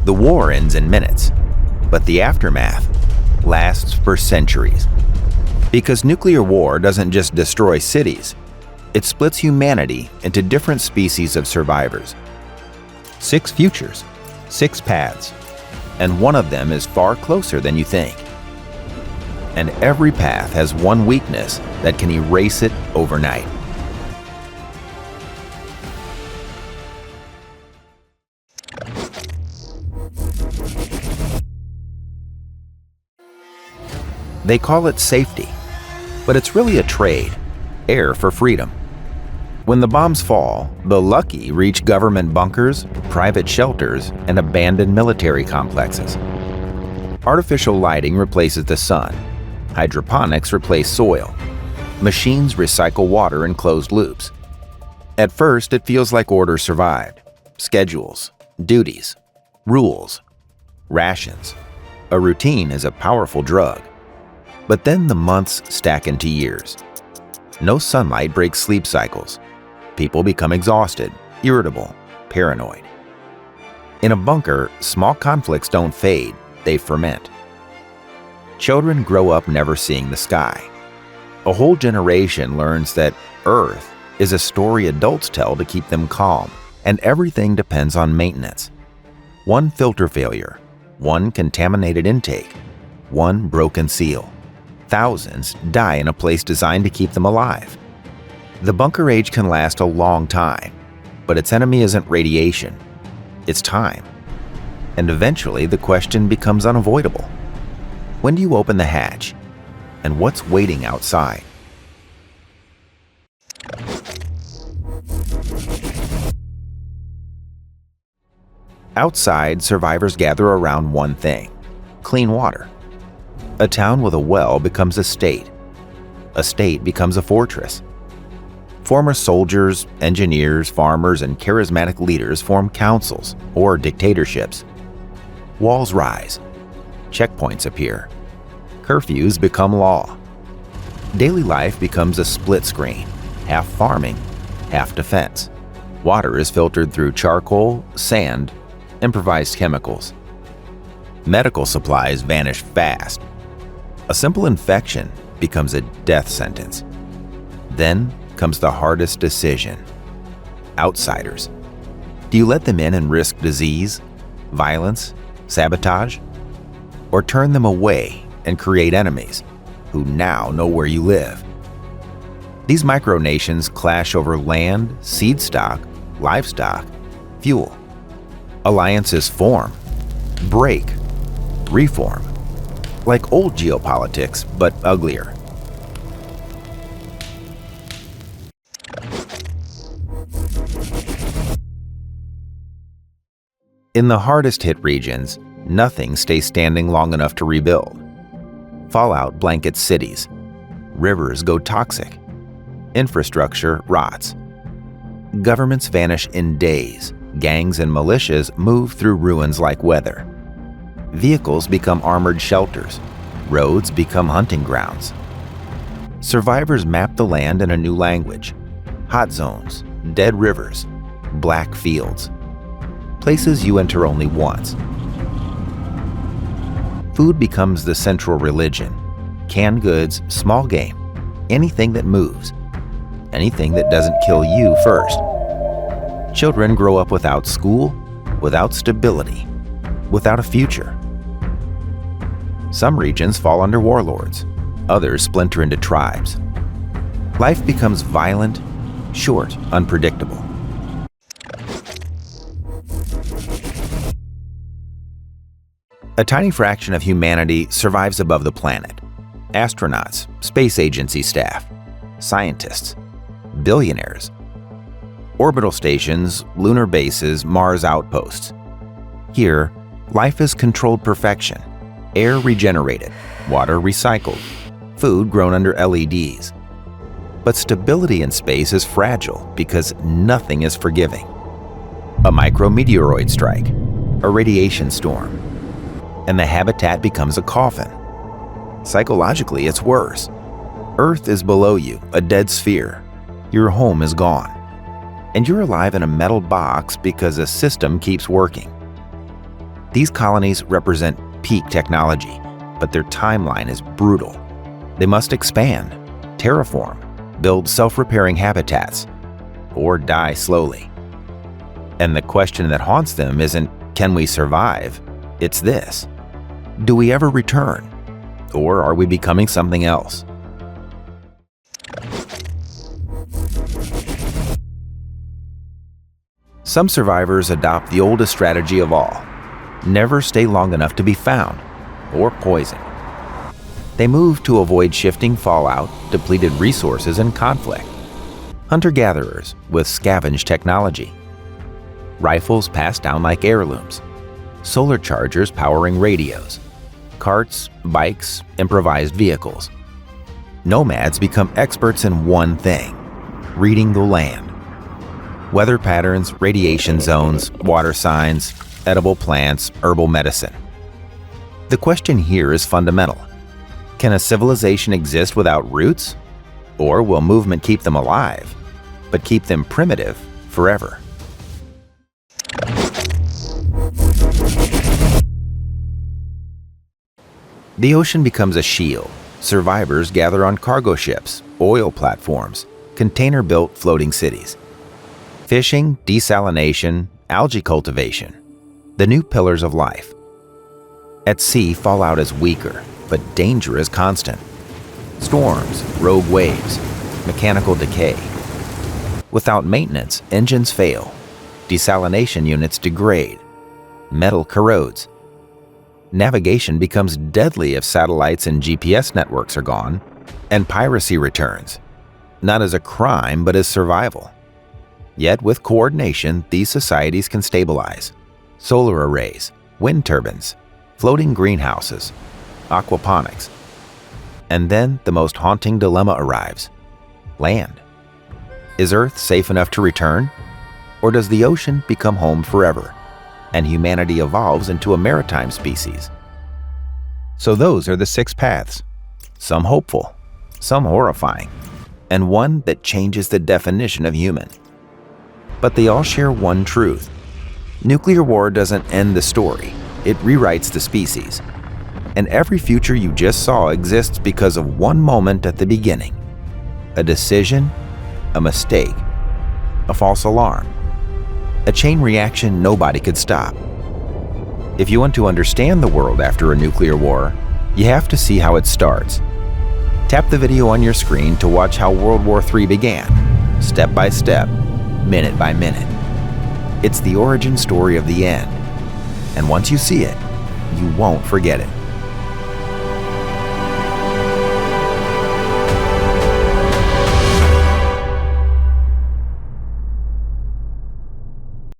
The war ends in minutes, but the aftermath lasts for centuries. Because nuclear war doesn't just destroy cities, it splits humanity into different species of survivors. 6 futures, 6 paths, and one of them is far closer than you think. And every path has one weakness that can erase it overnight. They call it safety, but it's really a trade, air for freedom. When the bombs fall, the lucky reach government bunkers, private shelters, and abandoned military complexes. Artificial lighting replaces the sun. Hydroponics replace soil. Machines recycle water in closed loops. At first, it feels like order survived. Schedules, duties, rules, rations. A routine is a powerful drug. But then the months stack into years. No sunlight breaks sleep cycles. People become exhausted, irritable, paranoid. In a bunker, small conflicts don't fade, they ferment. Children grow up never seeing the sky. A whole generation learns that Earth is a story adults tell to keep them calm, and everything depends on maintenance. One filter failure, one contaminated intake, one broken seal. Thousands die in a place designed to keep them alive. The bunker age can last a long time, but its enemy isn't radiation, it's time. And eventually the question becomes unavoidable. When do you open the hatch? And what's waiting outside? Outside, survivors gather around one thing: clean water. A town with a well becomes a state. A state becomes a fortress. Former soldiers, engineers, farmers, and charismatic leaders form councils or dictatorships. Walls rise. Checkpoints appear. Curfews become law. Daily life becomes a split screen, half farming, half defense. Water is filtered through charcoal, sand, improvised chemicals. Medical supplies vanish fast. A simple infection becomes a death sentence. Then comes the hardest decision. Outsiders. Do you let them in and risk disease, violence, sabotage? Or turn them away and create enemies who now know where you live? These micronations clash over land, seed stock, livestock, fuel. Alliances form, break, reform. Like old geopolitics, but uglier. In the hardest hit regions, nothing stays standing long enough to rebuild. Fallout blankets cities. Rivers go toxic. Infrastructure rots. Governments vanish in days. Gangs and militias move through ruins like weather. Vehicles become armored shelters. Roads become hunting grounds. Survivors map the land in a new language. Hot zones, dead rivers, black fields. Places you enter only once. Food becomes the central religion. Canned goods, small game, anything that moves. Anything that doesn't kill you first. Children grow up without school, without stability, without a future. Some regions fall under warlords, others splinter into tribes. Life becomes violent, short, unpredictable. A tiny fraction of humanity survives above the planet. Astronauts, space agency staff, scientists, billionaires. Orbital stations, lunar bases, Mars outposts. Here, life is controlled perfection. Air regenerated, water recycled, food grown under LEDs. But stability in space is fragile because nothing is forgiving. A micrometeoroid strike, a radiation storm, and the habitat becomes a coffin. Psychologically, it's worse. Earth is below you, a dead sphere. Your home is gone. And you're alive in a metal box because a system keeps working. These colonies represent peak technology, but their timeline is brutal. They must expand, terraform, build self-repairing habitats, or die slowly. And the question that haunts them isn't, can we survive? It's this: do we ever return? Or are we becoming something else? Some survivors adopt the oldest strategy of all: never stay long enough to be found or poisoned. They move to avoid shifting fallout, depleted resources, and conflict. Hunter-gatherers with scavenge technology. Rifles passed down like heirlooms. Solar chargers powering radios. Carts, bikes, improvised vehicles. Nomads become experts in one thing: reading the land. Weather patterns, radiation zones, water signs, edible plants, herbal medicine. The question here is fundamental. Can a civilization exist without roots? Or will movement keep them alive, but keep them primitive forever? The ocean becomes a shield. Survivors gather on cargo ships, oil platforms, container-built floating cities. Fishing, desalination, algae cultivation, the new pillars of life. At sea, fallout is weaker, but danger is constant. Storms, rogue waves, mechanical decay. Without maintenance, engines fail. Desalination units degrade. Metal corrodes. Navigation becomes deadly if satellites and GPS networks are gone, and piracy returns, not as a crime but as survival. Yet with coordination, these societies can stabilize. Solar arrays, wind turbines, floating greenhouses, aquaponics. And then the most haunting dilemma arrives: land. Is Earth safe enough to return? Or does the ocean become home forever, and humanity evolves into a maritime species? So those are the 6 paths, some hopeful, some horrifying, and one that changes the definition of human. But they all share one truth: nuclear war doesn't end the story, it rewrites the species. And every future you just saw exists because of one moment at the beginning: a decision, a mistake, a false alarm, a chain reaction nobody could stop. If you want to understand the world after a nuclear war, you have to see how it starts. Tap the video on your screen to watch how World War III began, step by step, minute by minute. It's the origin story of the end. And once you see it, you won't forget it.